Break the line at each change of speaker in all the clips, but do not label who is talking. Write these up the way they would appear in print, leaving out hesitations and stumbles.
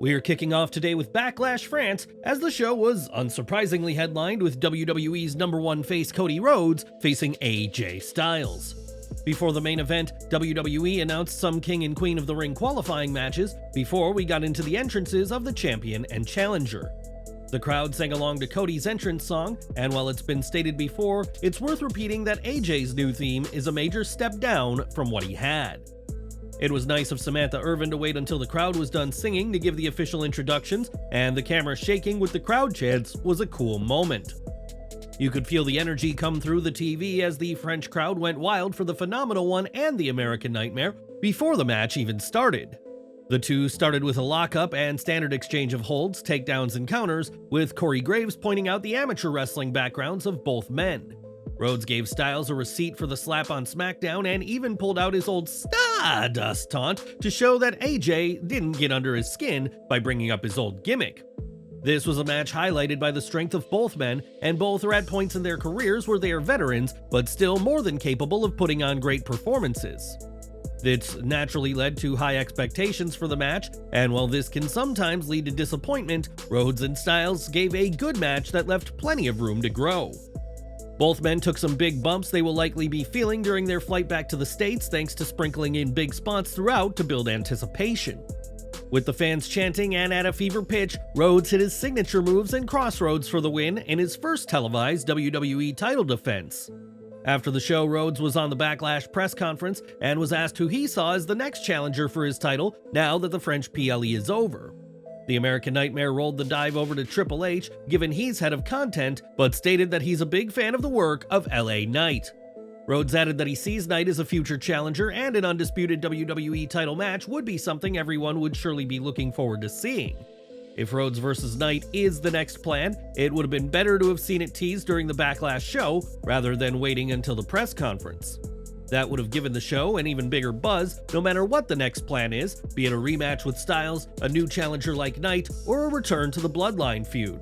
We're kicking off today with Backlash France, as the show was unsurprisingly headlined with WWE's #1 face Cody Rhodes facing AJ Styles. Before the main event, WWE announced some King and Queen of the Ring qualifying matches before we got into the entrances of the champion and challenger. The crowd sang along to Cody's entrance song, and while it's been stated before, it's worth repeating that AJ's new theme is a major step down from what he had. It was nice of Samantha Irvin to wait until the crowd was done singing to give the official introductions, and the camera shaking with the crowd chants was a cool moment. You could feel the energy come through the TV as the French crowd went wild for the Phenomenal One and the American Nightmare before the match even started. The two started with a lockup and standard exchange of holds, takedowns, and counters, with Corey Graves pointing out the amateur wrestling backgrounds of both men. Rhodes gave Styles a receipt for the slap on SmackDown and even pulled out his old Stardust taunt to show that AJ didn't get under his skin by bringing up his old gimmick. This was a match highlighted by the strength of both men, and both are at points in their careers where they are veterans, but still more than capable of putting on great performances. This naturally led to high expectations for the match, and while this can sometimes lead to disappointment, Rhodes and Styles gave a good match that left plenty of room to grow. Both men took some big bumps they will likely be feeling during their flight back to the States, thanks to sprinkling in big spots throughout to build anticipation. With the fans chanting and at a fever pitch, Rhodes hit his signature moves and crossroads for the win in his first televised WWE title defense. After the show, Rhodes was on the Backlash press conference and was asked who he saw as the next challenger for his title now that the French PLE is over. The American Nightmare rolled the dive over to Triple H, given he's head of content, but stated that he's a big fan of the work of LA Knight. Rhodes added that he sees Knight as a future challenger, and an undisputed WWE title match would be something everyone would surely be looking forward to seeing. If Rhodes vs. Knight is the next plan, it would have been better to have seen it teased during the Backlash show, rather than waiting until the press conference. That would have given the show an even bigger buzz, no matter what the next plan is, be it a rematch with Styles, a new challenger like Knight, or a return to the Bloodline feud.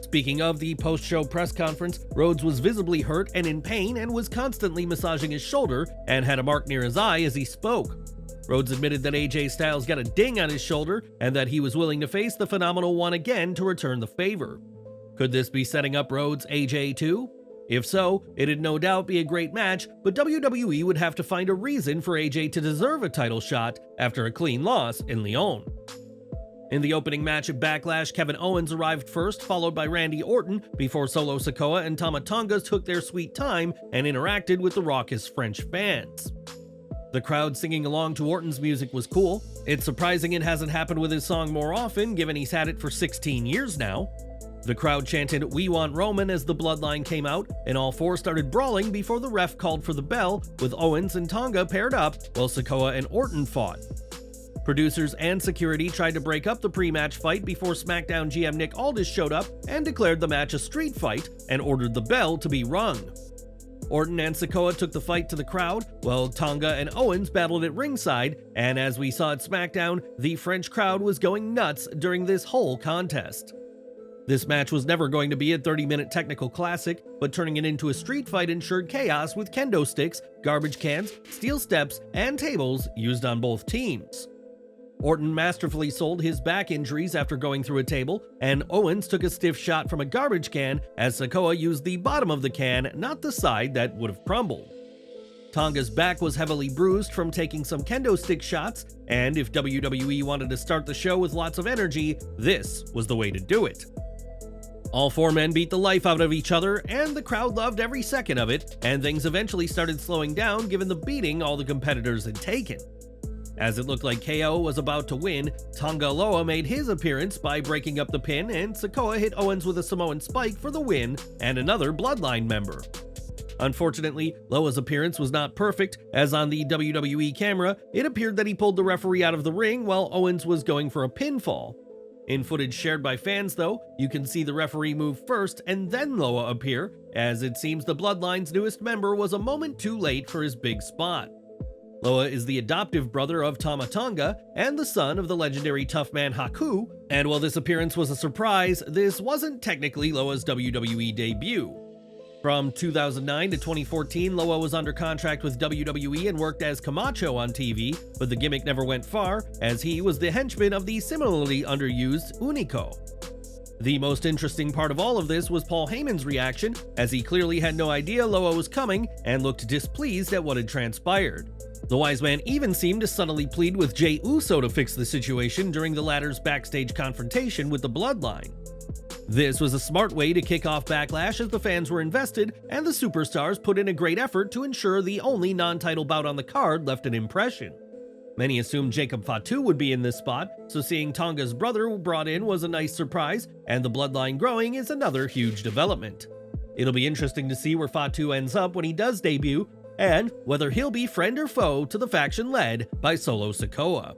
Speaking of the post-show press conference, Rhodes was visibly hurt and in pain and was constantly massaging his shoulder and had a mark near his eye as he spoke. Rhodes admitted that AJ Styles got a ding on his shoulder and that he was willing to face the Phenomenal One again to return the favor. Could this be setting up Rhodes AJ too? If so, it'd no doubt be a great match, but WWE would have to find a reason for AJ to deserve a title shot after a clean loss in Lyon. In the opening match at Backlash, Kevin Owens arrived first, followed by Randy Orton, before Solo Sikoa and Tonga took their sweet time and interacted with the raucous French fans. The crowd singing along to Orton's music was cool. It's surprising it hasn't happened with his song more often, given he's had it for 16 years now. The crowd chanted "We Want Roman" as the Bloodline came out, and all four started brawling before the ref called for the bell, with Owens and Tanga paired up while Sikoa and Orton fought. Producers and security tried to break up the pre-match fight before SmackDown GM Nick Aldis showed up and declared the match a street fight and ordered the bell to be rung. Orton and Sikoa took the fight to the crowd, while Tanga and Owens battled at ringside, and as we saw at SmackDown, the French crowd was going nuts during this whole contest. This match was never going to be a 30-minute technical classic, but turning it into a street fight ensured chaos with kendo sticks, garbage cans, steel steps, and tables used on both teams. Orton masterfully sold his back injuries after going through a table, and Owens took a stiff shot from a garbage can as Sikoa used the bottom of the can, not the side that would have crumbled. Tonga's back was heavily bruised from taking some kendo stick shots, and if WWE wanted to start the show with lots of energy, this was the way to do it. All four men beat the life out of each other, and the crowd loved every second of it, and things eventually started slowing down given the beating all the competitors had taken. As it looked like KO was about to win, Tonga Loa made his appearance by breaking up the pin, and Sikoa hit Owens with a Samoan spike for the win and another Bloodline member. Unfortunately, Loa's appearance was not perfect, as on the WWE camera, it appeared that he pulled the referee out of the ring while Owens was going for a pinfall. In footage shared by fans, though, you can see the referee move first and then Loa appear, as it seems the Bloodline's newest member was a moment too late for his big spot. Loa is the adoptive brother of Tama and the son of the legendary tough man Haku, and while this appearance was a surprise, this wasn't technically Loa's WWE debut. From 2009 to 2014, Loa was under contract with WWE and worked as Camacho on TV, but the gimmick never went far, as he was the henchman of the similarly underused Unico. The most interesting part of all of this was Paul Heyman's reaction, as he clearly had no idea Loa was coming and looked displeased at what had transpired. The wise man even seemed to subtly plead with Jey Uso to fix the situation during the latter's backstage confrontation with the Bloodline. This was a smart way to kick off Backlash, as the fans were invested and the superstars put in a great effort to ensure the only non-title bout on the card left an impression. Many assumed Jacob Fatu would be in this spot, so seeing Tonga's brother brought in was a nice surprise, and the Bloodline growing is another huge development. It'll be interesting to see where Fatu ends up when he does debut, and whether he'll be friend or foe to the faction led by Solo Sikoa.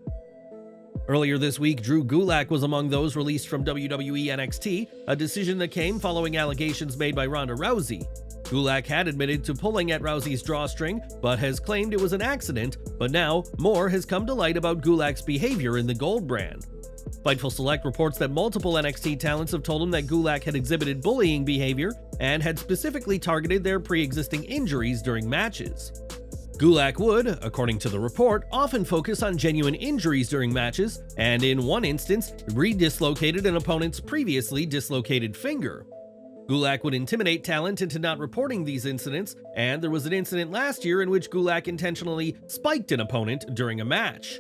Earlier this week, Drew Gulak was among those released from WWE NXT, a decision that came following allegations made by Ronda Rousey. Gulak had admitted to pulling at Rousey's drawstring, but has claimed it was an accident, but now more has come to light about Gulak's behavior in the Gold brand. Fightful Select reports that multiple NXT talents have told him that Gulak had exhibited bullying behavior and had specifically targeted their pre-existing injuries during matches. Gulak would, according to the report, often focus on genuine injuries during matches, and in one instance, re-dislocated an opponent's previously dislocated finger. Gulak would intimidate talent into not reporting these incidents, and there was an incident last year in which Gulak intentionally spiked an opponent during a match.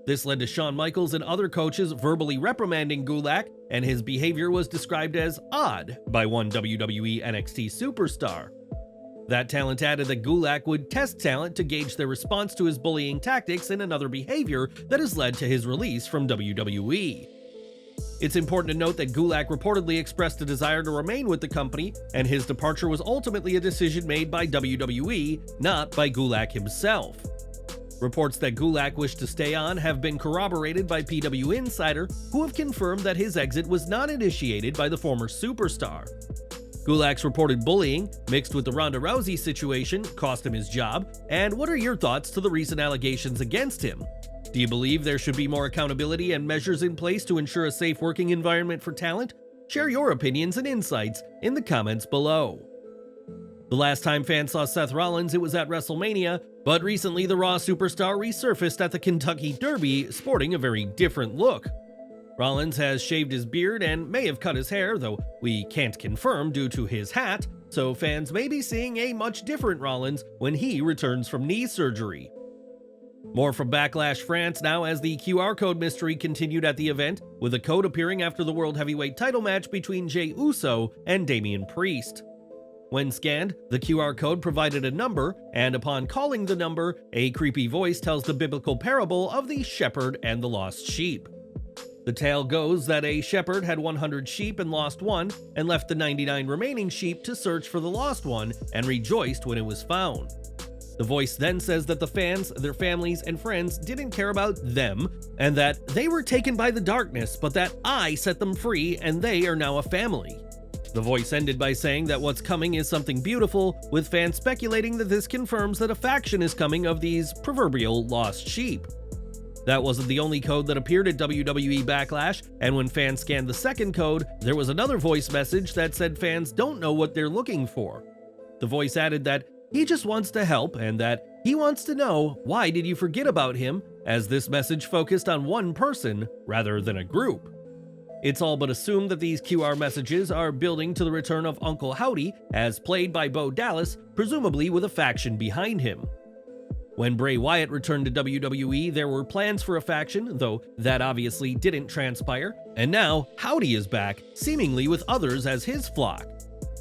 This led to Shawn Michaels and other coaches verbally reprimanding Gulak, and his behavior was described as odd by one WWE NXT superstar. That talent added that Gulak would test talent to gauge their response to his bullying tactics and another behavior that has led to his release from WWE. It's important to note that Gulak reportedly expressed a desire to remain with the company, and his departure was ultimately a decision made by WWE, not by Gulak himself. Reports that Gulak wished to stay on have been corroborated by PW Insider, who have confirmed that his exit was not initiated by the former superstar. Gulak's reported bullying, mixed with the Ronda Rousey situation, cost him his job, and what are your thoughts to the recent allegations against him? Do you believe there should be more accountability and measures in place to ensure a safe working environment for talent? Share your opinions and insights in the comments below. The last time fans saw Seth Rollins, it was at WrestleMania, but recently the Raw superstar resurfaced at the Kentucky Derby, sporting a very different look. Rollins has shaved his beard and may have cut his hair, though we can't confirm due to his hat, so fans may be seeing a much different Rollins when he returns from knee surgery. More from Backlash France now, as the QR code mystery continued at the event, with a code appearing after the World Heavyweight title match between Jey Uso and Damian Priest. When scanned, the QR code provided a number, and upon calling the number, a creepy voice tells the biblical parable of the shepherd and the lost sheep. The tale goes that a shepherd had 100 sheep and lost one, and left the 99 remaining sheep to search for the lost one, and rejoiced when it was found. The voice then says that the fans, their families, and friends didn't care about them, and that they were taken by the darkness, but that I set them free, and they are now a family. The voice ended by saying that what's coming is something beautiful, with fans speculating that this confirms that a faction is coming of these proverbial lost sheep. That wasn't the only code that appeared at WWE Backlash, and when fans scanned the second code, there was another voice message that said fans don't know what they're looking for. The voice added that he just wants to help, and that he wants to know why did you forget about him, as this message focused on one person rather than a group. It's all but assumed that these QR messages are building to the return of Uncle Howdy, as played by Bo Dallas, presumably with a faction behind him. When Bray Wyatt returned to WWE, there were plans for a faction, though that obviously didn't transpire, and now Howdy is back, seemingly with others as his flock.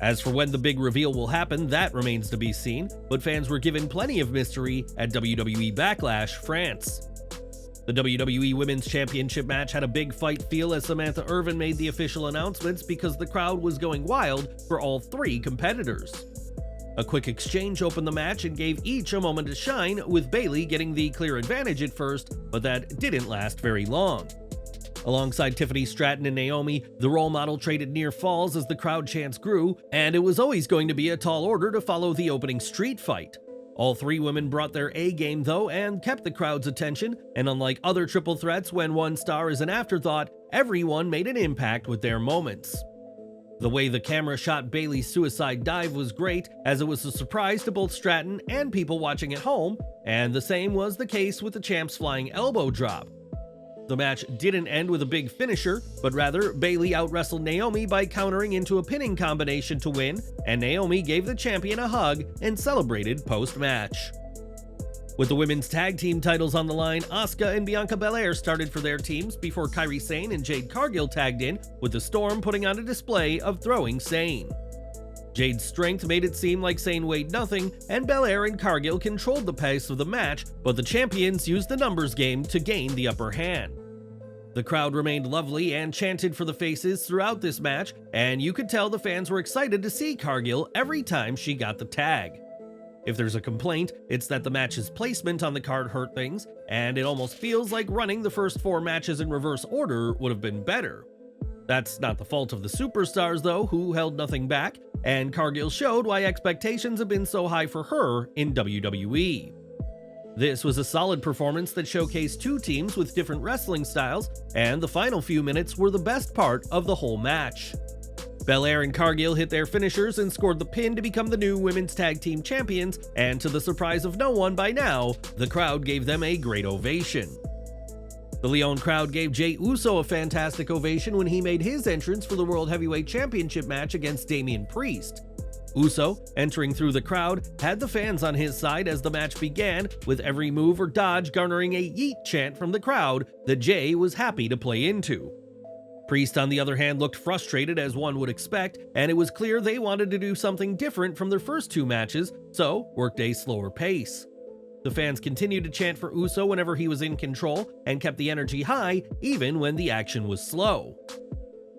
As for when the big reveal will happen, that remains to be seen, but fans were given plenty of mystery at WWE Backlash France. The WWE Women's Championship match had a big fight feel as Samantha Irvin made the official announcements because the crowd was going wild for all three competitors. A quick exchange opened the match and gave each a moment to shine, with Bayley getting the clear advantage at first, but that didn't last very long. Alongside Tiffany, Stratton, and Naomi, the role model traded near falls as the crowd chants grew, and it was always going to be a tall order to follow the opening street fight. All three women brought their A-game though and kept the crowd's attention, and unlike other triple threats when one star is an afterthought, everyone made an impact with their moments. The way the camera shot Bayley's suicide dive was great, as it was a surprise to both Stratton and people watching at home, and the same was the case with the champ's flying elbow drop. The match didn't end with a big finisher, but rather Bayley out-wrestled Naomi by countering into a pinning combination to win, and Naomi gave the champion a hug and celebrated post-match. With the women's tag team titles on the line, Asuka and Bianca Belair started for their teams before Kairi Sane and Jade Cargill tagged in, with the Storm putting on a display of throwing Sane. Jade's strength made it seem like Sane weighed nothing, and Belair and Cargill controlled the pace of the match, but the champions used the numbers game to gain the upper hand. The crowd remained lovely and chanted for the faces throughout this match, and you could tell the fans were excited to see Cargill every time she got the tag. If there's a complaint, it's that the match's placement on the card hurt things, and it almost feels like running the first 4 matches in reverse order would have been better. That's not the fault of the superstars though, who held nothing back, and Cargill showed why expectations have been so high for her in WWE. This was a solid performance that showcased 2 teams with different wrestling styles, and the final few minutes were the best part of the whole match. Belair and Cargill hit their finishers and scored the pin to become the new women's tag team champions, and to the surprise of no one by now, the crowd gave them a great ovation. The Leon crowd gave Jey Uso a fantastic ovation when he made his entrance for the World Heavyweight Championship match against Damian Priest. Uso, entering through the crowd, had the fans on his side as the match began, with every move or dodge garnering a yeet chant from the crowd that Jey was happy to play into. Priest, on the other hand, looked frustrated as one would expect, and it was clear they wanted to do something different from their first 2 matches, so worked a slower pace. The fans continued to chant for Uso whenever he was in control, and kept the energy high even when the action was slow.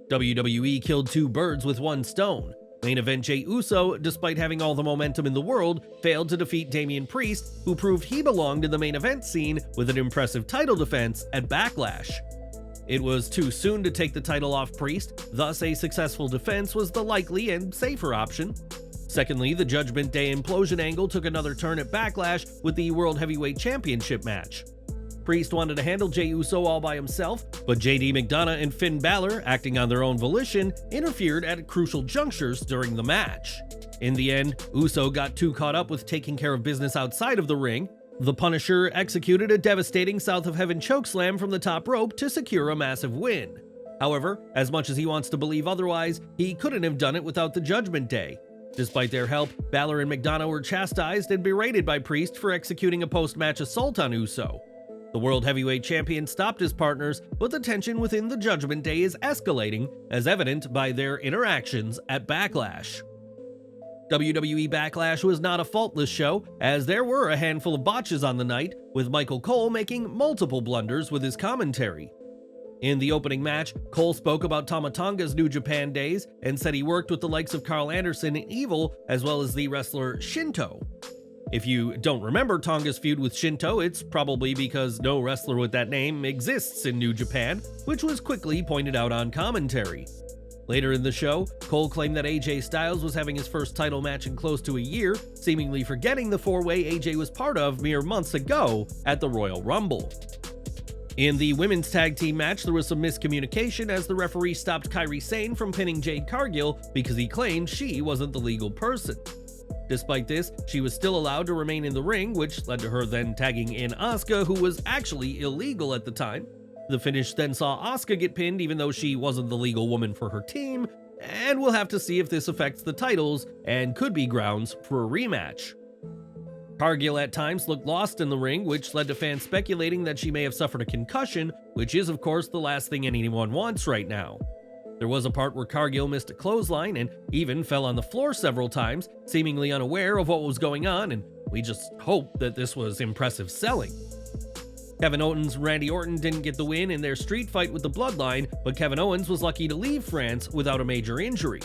WWE killed 2 birds with 1 stone. Main event Jey Uso, despite having all the momentum in the world, failed to defeat Damian Priest, who proved he belonged in the main event scene with an impressive title defense at Backlash. It was too soon to take the title off Priest, thus a successful defense was the likely and safer option. Secondly, the Judgment Day implosion angle took another turn at Backlash with the World Heavyweight Championship match. Priest wanted to handle Jey Uso all by himself, but JD McDonough and Finn Balor, acting on their own volition, interfered at crucial junctures during the match. In the end, Uso got too caught up with taking care of business outside of the ring. The Punisher executed a devastating South of Heaven chokeslam from the top rope to secure a massive win. However, as much as he wants to believe otherwise, he couldn't have done it without the Judgment Day. Despite their help, Balor and McDonough were chastised and berated by Priest for executing a post-match assault on Uso. The World Heavyweight Champion stopped his partners, but the tension within the Judgment Day is escalating, as evident by their interactions at Backlash. WWE Backlash was not a faultless show, as there were a handful of botches on the night, with Michael Cole making multiple blunders with his commentary. In the opening match, Cole spoke about Tonga's New Japan days and said he worked with the likes of Carl Anderson and Evil, as well as the wrestler Shinto. If you don't remember Tonga's feud with Shinto, it's probably because no wrestler with that name exists in New Japan, which was quickly pointed out on commentary. Later in the show, Cole claimed that AJ Styles was having his first title match in close to a year, seemingly forgetting the 4-way AJ was part of mere months ago at the Royal Rumble. In the women's tag team match, there was some miscommunication as the referee stopped Kairi Sane from pinning Jade Cargill because he claimed she wasn't the legal person. Despite this, she was still allowed to remain in the ring, which led to her then tagging in Asuka, who was actually illegal at the time. The finish then saw Asuka get pinned even though she wasn't the legal woman for her team, and we'll have to see if this affects the titles and could be grounds for a rematch. Cargill at times looked lost in the ring, which led to fans speculating that she may have suffered a concussion, which is of course the last thing anyone wants right now. There was a part where Cargill missed a clothesline and even fell on the floor several times, seemingly unaware of what was going on, and we just hope that this was impressive selling. Kevin Owens and Randy Orton didn't get the win in their street fight with the Bloodline, but Kevin Owens was lucky to leave France without a major injury.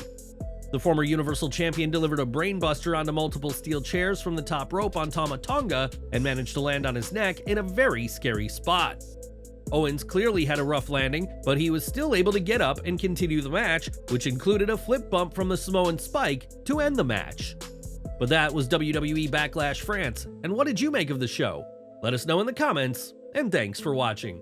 The former Universal Champion delivered a brainbuster onto multiple steel chairs from the top rope on Tonga and managed to land on his neck in a very scary spot. Owens clearly had a rough landing, but he was still able to get up and continue the match, which included a flip bump from the Samoan Spike to end the match. But that was WWE Backlash France, and what did you make of the show? Let us know in the comments, and thanks for watching.